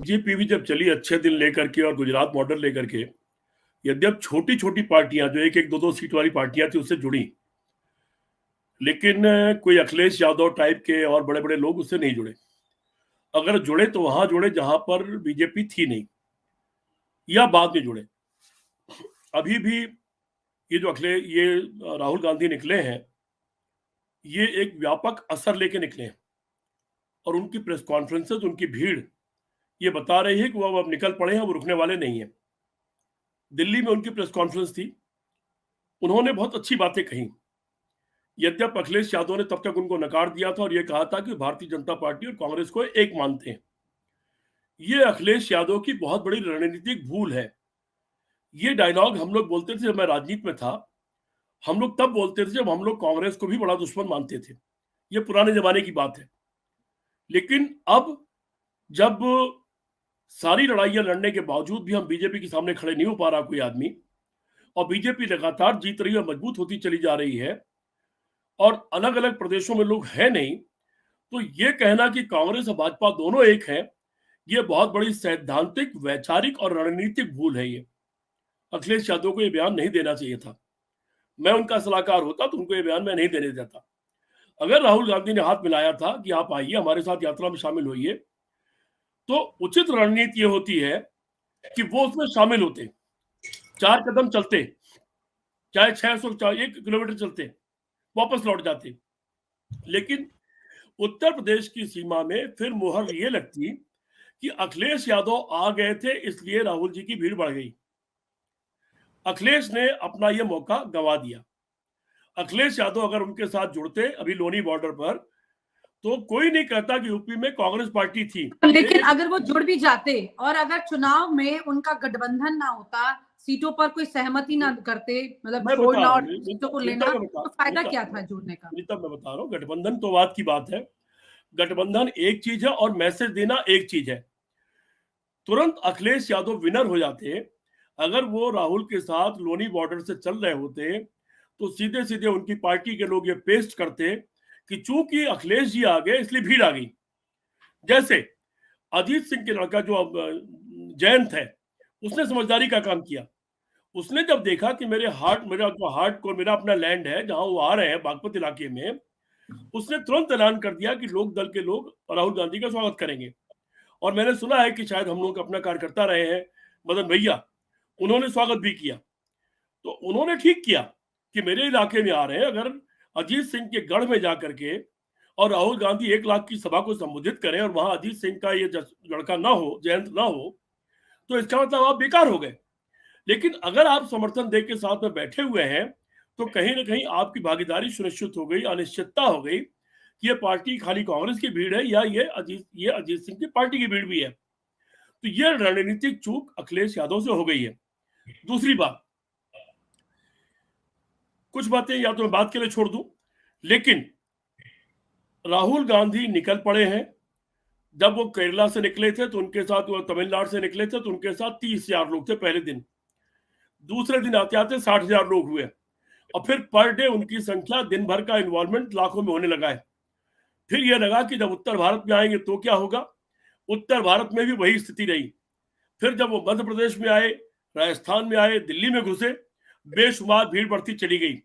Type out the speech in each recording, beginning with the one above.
BJP भी जब चली अच्छे दिन लेकर के और गुजरात मॉडल लेकर के, यद्यप छोटी छोटी पार्टियां जो एक एक दो दो सीट वाली पार्टियां थी उससे जुड़ी, लेकिन कोई अखिलेश यादव टाइप के और बड़े बड़े लोग उससे नहीं जुड़े। अगर जुड़े तो वहां जुड़े जहां पर बीजेपी थी नहीं, या बाद में जुड़े। अभी भी ये जो ये राहुल गांधी निकले हैं, ये एक व्यापक असर लेके निकले हैं, और उनकी प्रेस कॉन्फ्रेंसेस, उनकी भीड़ ये बता रही है कि वो अब निकल पड़े हैं, वो रुकने वाले नहीं है। दिल्ली में उनकी प्रेस कॉन्फ्रेंस थी, उन्होंने बहुत अच्छी बातें कही। यद्यप अखिलेश यादव ने तब तक उनको नकार दिया था और ये कहा था कि भारतीय जनता पार्टी और कांग्रेस को एक मानते हैं। ये अखिलेश यादव की बहुत बड़ी रणनीतिक भूल है। ये डायलॉग हम लोग बोलते थे जब मैं राजनीति में था, हम लोग तब बोलते थे जब हम लोग कांग्रेस को भी बड़ा दुश्मन मानते थे। ये पुराने जमाने की बात है। लेकिन अब जब सारी लड़ाइयां लड़ने के बावजूद भी हम बीजेपी के सामने खड़े नहीं हो पा रहा कोई आदमी, और बीजेपी लगातार जीत रही है, मजबूत होती चली जा रही है, और अलग अलग प्रदेशों में लोग हैं नहीं, तो ये कहना कि कांग्रेस और भाजपा दोनों एक हैं, ये बहुत बड़ी सैद्धांतिक, वैचारिक और रणनीतिक भूल है। ये अखिलेश यादव को ये बयान नहीं देना चाहिए था। मैं उनका सलाहकार होता तो उनको ये बयान मैं नहीं देने देता। अगर राहुल गांधी ने हाथ मिलाया था कि आप आइए हमारे साथ यात्रा में शामिल होइए, तो उचित रणनीति ये होती है कि वो उसमें शामिल होते, 4 कदम चलते, चाहे 600 चाहे 1 किलोमीटर चलते, वापस लौट जाते। लेकिन उत्तर प्रदेश की सीमा में फिर मुहर ये लगती कि अखिलेश यादव आ गए थे इसलिए राहुल जी की भीड़ बढ़ गई। अखिलेश ने अपना ये मौका गंवा दिया। अखिलेश यादव अगर उनके साथ जुड़ते अभी लोनी बॉर्डर पर, तो कोई नहीं कहता कि यूपी में कांग्रेस पार्टी थी। लेकिन अगर वो जुड़ भी जाते और अगर चुनाव में उनका गठबंधन ना होता, सीटों पर कोई सहमति ना करते, मतलब छोड़ना और सीटों को लेना, तो फायदा क्या था जुड़ने का? मैं बता रहा हूँ, गठबंधन तो बात की बात है। गठबंधन एक चीज है और मैसेज देना एक चीज है। तुरंत अखिलेश यादव विनर हो जाते। अगर वो राहुल के साथ लोनी बॉर्डर से चल रहे होते तो सीधे सीधे उनकी पार्टी के लोग ये पेस्ट करते कि चूंकि अखिलेश जी आ गए इसलिए भीड़ आ गई। जैसे अजीत सिंह के लड़का जो जयंत है, उसने समझदारी का काम किया। उसने जब देखा कि मेरा अपना लैंड है जहां वो आ रहे हैं बागपत इलाके में, उसने तुरंत ऐलान कर दिया कि लोक दल के लोग राहुल गांधी का स्वागत करेंगे। और मैंने सुना है कि शायद हम लोग अपना कार्यकर्ता रहे हैं मदन भैया, उन्होंने स्वागत भी किया। तो उन्होंने ठीक किया कि मेरे इलाके में आ रहे हैं। अगर अजीत सिंह के गढ़ में जाकर के और राहुल गांधी 1 लाख की सभा को संबोधित करें और वहां अजीत सिंह का ये लड़का ना हो, जयंत ना हो, तो इसका मतलब आप बेकार हो गए। लेकिन अगर आप समर्थन दे के साथ में बैठे हुए हैं तो कहीं ना कहीं आपकी भागीदारी सुनिश्चित हो गई, अनिश्चितता हो गई कि ये पार्टी खाली कांग्रेस की भीड़ है या ये अजीत सिंह की पार्टी की भीड़ भी है। तो ये रणनीतिक चूक अखिलेश यादव से हो गई है। दूसरी बात, कुछ बातें या तो मैं बात के लिए छोड़ दूं, लेकिन राहुल गांधी निकल पड़े हैं। जब वो केरला से निकले थे तो उनके साथ, वो तमिलनाडु से निकले थे तो उनके साथ 30,000 लोग थे पहले दिन। दूसरे दिन आते आते 60,000 लोग हुए, और फिर पर डे उनकी संख्या, दिन भर का इन्वॉल्वमेंट लाखों में होने लगा है। फिर यह लगा कि जब उत्तर भारत में आएंगे तो क्या होगा। उत्तर भारत में भी वही स्थिति रही। फिर जब वो मध्य प्रदेश में आए, राजस्थान में आए, दिल्ली में घुसे, बेशुमार भीड़ बढ़ती चली गई।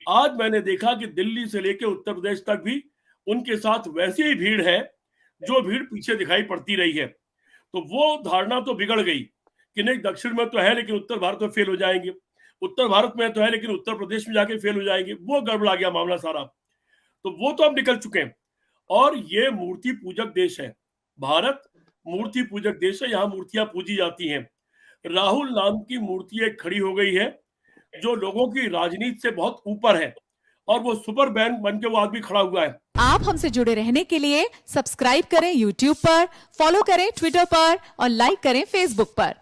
आज मैंने देखा कि दिल्ली से लेकर उत्तर प्रदेश तक भी उनके साथ वैसी ही भीड़ है जो भीड़ पीछे दिखाई पड़ती रही है। तो वो धारणा तो बिगड़ गई कि नहीं, दक्षिण में तो है लेकिन उत्तर भारत में फेल हो जाएंगे, उत्तर भारत में तो है लेकिन उत्तर प्रदेश में जाके फेल हो जाएंगे। वो गड़बड़ा गया मामला सारा। तो वो तो अब निकल चुके हैं। और ये मूर्ति पूजक देश है, भारत मूर्ति पूजक देश है, यहाँ मूर्तियां पूजी जाती हैं। राहुल नाम की मूर्ति एक खड़ी हो गई है जो लोगों की राजनीति से बहुत ऊपर है, और वो सुपर बैंक बन के वो आदमी खड़ा हुआ है। आप हमसे जुड़े रहने के लिए सब्सक्राइब करें YouTube पर, फॉलो करें Twitter पर और लाइक करें Facebook पर।